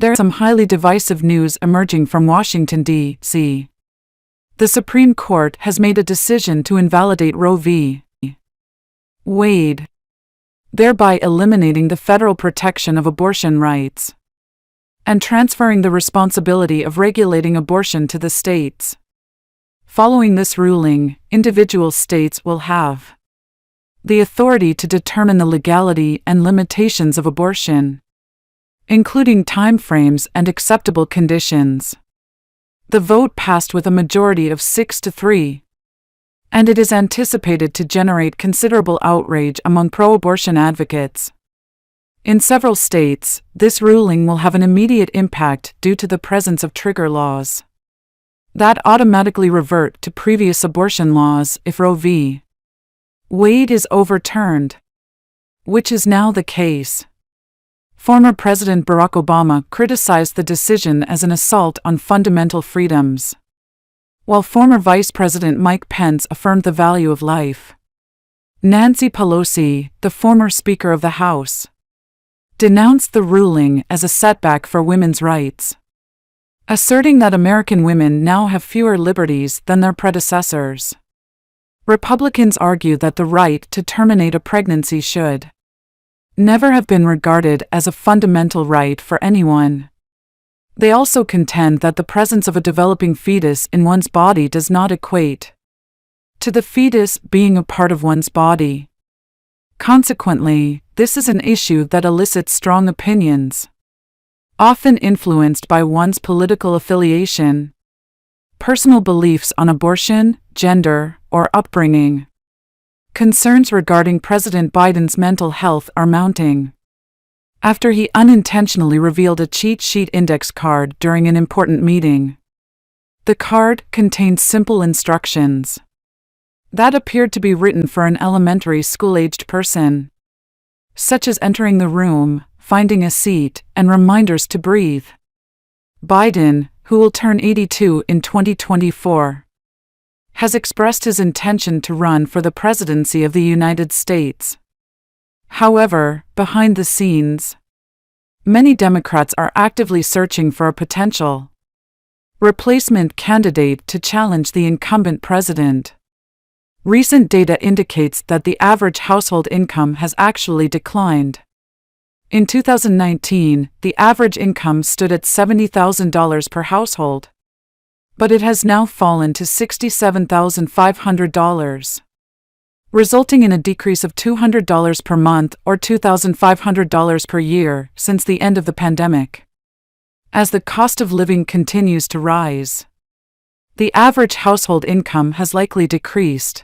There's some highly divisive news emerging from Washington, D.C. The Supreme Court has made a decision to invalidate Roe v. Wade, thereby eliminating the federal protection of abortion rights and transferring the responsibility of regulating abortion to the states. Following this ruling, individual states will have the authority to determine the legality and limitations of abortion, including timeframes and acceptable conditions. The vote passed with a majority of 6-3, and it is anticipated to generate considerable outrage among pro-abortion advocates. In several states, this ruling will have an immediate impact due to the presence of trigger laws that automatically revert to previous abortion laws if Roe v. Wade is overturned, which is now the case. Former President Barack Obama criticized the decision as an assault on fundamental freedoms, while former Vice President Mike Pence affirmed the value of life. Nancy Pelosi, the former Speaker of the House, denounced the ruling as a setback for women's rights, asserting that American women now have fewer liberties than their predecessors. Republicans argue that the right to terminate a pregnancy should never have been regarded as a fundamental right for anyone. They also contend that the presence of a developing fetus in one's body does not equate to the fetus being a part of one's body. Consequently, this is an issue that elicits strong opinions, often influenced by one's political affiliation, personal beliefs on abortion, gender, or upbringing. Concerns regarding President Biden's mental health are mounting after he unintentionally revealed a cheat sheet index card during an important meeting. The card contained simple instructions that appeared to be written for an elementary school-aged person, such as entering the room, finding a seat, and reminders to breathe. Biden, who will turn 82 in 2024, has expressed his intention to run for the presidency of the United States. However, behind the scenes, many Democrats are actively searching for a potential replacement candidate to challenge the incumbent president. Recent data indicates that the average household income has actually declined. In 2019, the average income stood at $70,000 per household, but it has now fallen to $67,500, resulting in a decrease of $200 per month or $2,500 per year since the end of the pandemic. As the cost of living continues to rise, the average household income has likely decreased.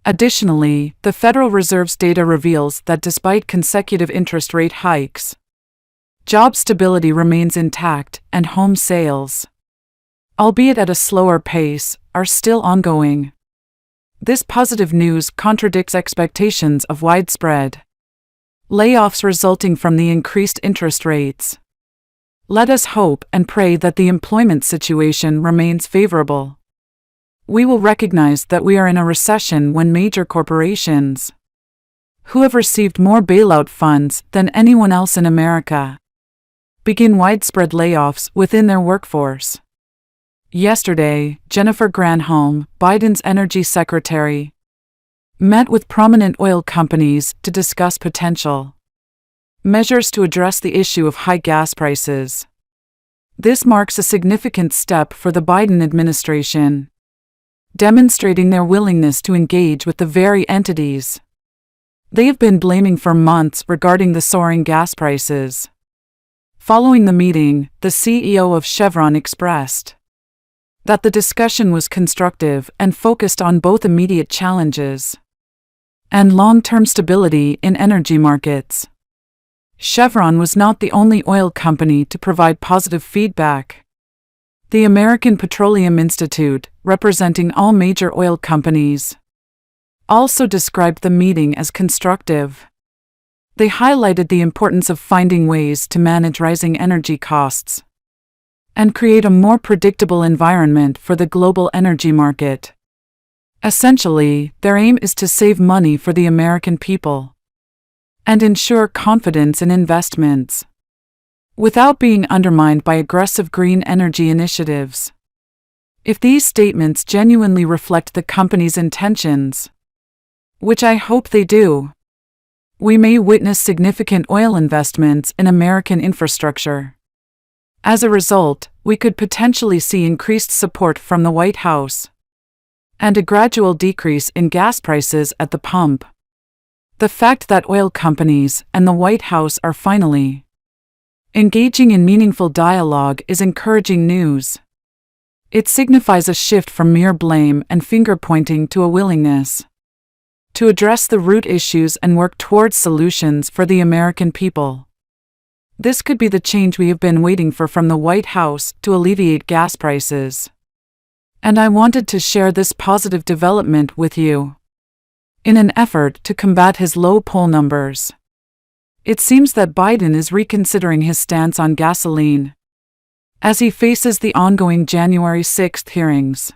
Additionally, the Federal Reserve's data reveals that despite consecutive interest rate hikes, job stability remains intact and home sales, albeit at a slower pace, are still ongoing. This positive news contradicts expectations of widespread layoffs resulting from the increased interest rates. Let us hope and pray that the employment situation remains favorable. We will recognize that we are in a recession when major corporations, who have received more bailout funds than anyone else in America, begin widespread layoffs within their workforce. Yesterday, Jennifer Granholm, Biden's energy secretary, met with prominent oil companies to discuss potential measures to address the issue of high gas prices. This marks a significant step for the Biden administration, demonstrating their willingness to engage with the very entities they have been blaming for months regarding the soaring gas prices. Following the meeting, the CEO of Chevron expressed that the discussion was constructive and focused on both immediate challenges and long-term stability in energy markets. Chevron was not the only oil company to provide positive feedback. The American Petroleum Institute, representing all major oil companies, also described the meeting as constructive. They highlighted the importance of finding ways to manage rising energy costs and create a more predictable environment for the global energy market. Essentially, their aim is to save money for the American people and ensure confidence in investments. without being undermined by aggressive green energy initiatives. If these statements genuinely reflect the company's intentions, which I hope they do, we may witness significant oil investments in American infrastructure. As a result, we could potentially see increased support from the White House and a gradual decrease in gas prices at the pump. The fact that oil companies and the White House are finally engaging in meaningful dialogue is encouraging news. It signifies a shift from mere blame and finger-pointing to a willingness to address the root issues and work towards solutions for the American people. This could be the change we have been waiting for from the White House to alleviate gas prices. And I wanted to share this positive development with you in an effort to combat his low poll numbers. It seems that Biden is reconsidering his stance on gasoline as he faces the ongoing January 6th hearings.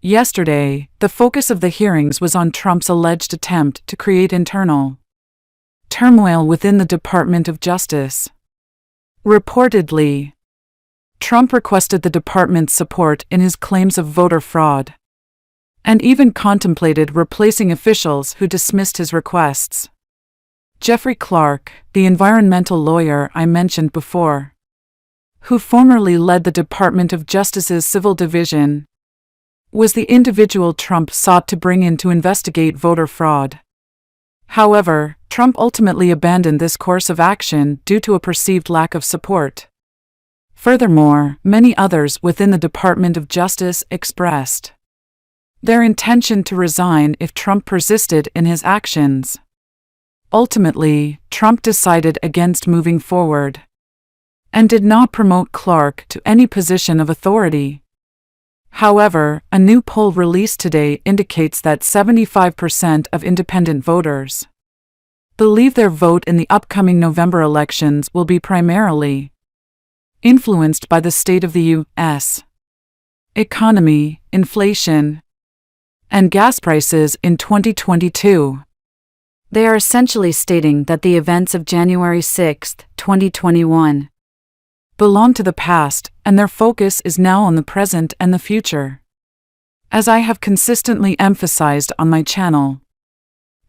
Yesterday, the focus of the hearings was on Trump's alleged attempt to create internal turmoil within the Department of Justice. Reportedly, Trump requested the department's support in his claims of voter fraud, and even contemplated replacing officials who dismissed his requests. Jeffrey Clark, the environmental lawyer I mentioned before, who formerly led the Department of Justice's Civil Division, was the individual Trump sought to bring in to investigate voter fraud. However, Trump ultimately abandoned this course of action due to a perceived lack of support. Furthermore, many others within the Department of Justice expressed their intention to resign if Trump persisted in his actions. Ultimately, Trump decided against moving forward and did not promote Clark to any position of authority. However, a new poll released today indicates that 75% of independent voters believe their vote in the upcoming November elections will be primarily influenced by the state of the U.S. economy, inflation, and gas prices in 2022. They are essentially stating that the events of January 6, 2021, belong to the past, and their focus is now on the present and the future. As I have consistently emphasized on my channel,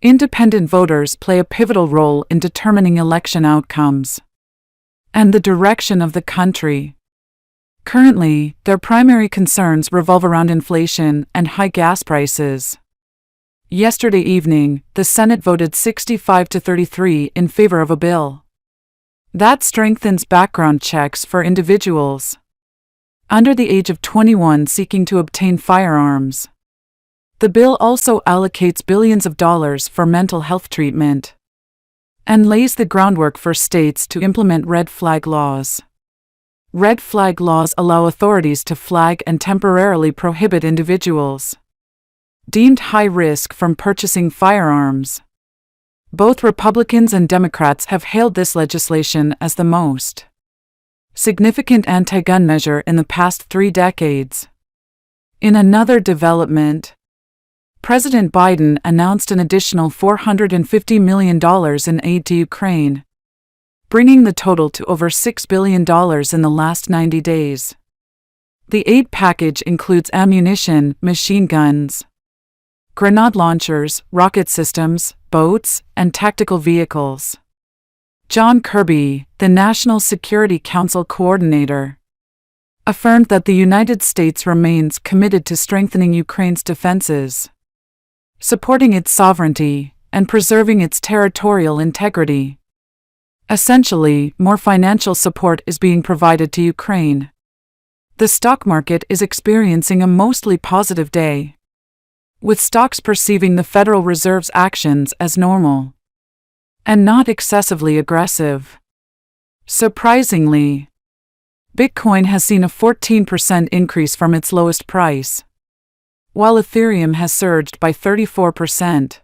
independent voters play a pivotal role in determining election outcomes and the direction of the country. Currently, their primary concerns revolve around inflation and high gas prices. Yesterday evening, the Senate voted 65-33 in favor of a bill that strengthens background checks for individuals under the age of 21 seeking to obtain firearms. The bill also allocates billions of dollars for mental health treatment and lays the groundwork for states to implement red flag laws. Red flag laws allow authorities to flag and temporarily prohibit individuals deemed high risk from purchasing firearms. Both Republicans and Democrats have hailed this legislation as the most significant anti-gun measure in the past 3 decades. In another development, President Biden announced an additional $450 million in aid to Ukraine, bringing the total to over $6 billion in the last 90 days. The aid package includes ammunition, machine guns, grenade launchers, rocket systems, boats, and tactical vehicles. John Kirby, the National Security Council coordinator, affirmed that the United States remains committed to strengthening Ukraine's defenses, supporting its sovereignty, and preserving its territorial integrity. Essentially, more financial support is being provided to Ukraine. The stock market is experiencing a mostly positive day, with stocks perceiving the Federal Reserve's actions as normal and not excessively aggressive. Surprisingly, Bitcoin has seen a 14% increase from its lowest price, while Ethereum has surged by 34%.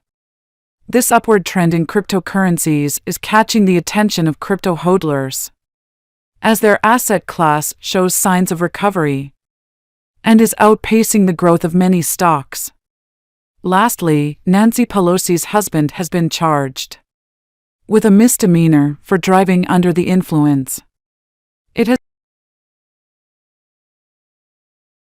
This upward trend in cryptocurrencies is catching the attention of crypto hodlers, as their asset class shows signs of recovery and is outpacing the growth of many stocks. Lastly, Nancy Pelosi's husband has been charged with a misdemeanor for driving under the influence. It has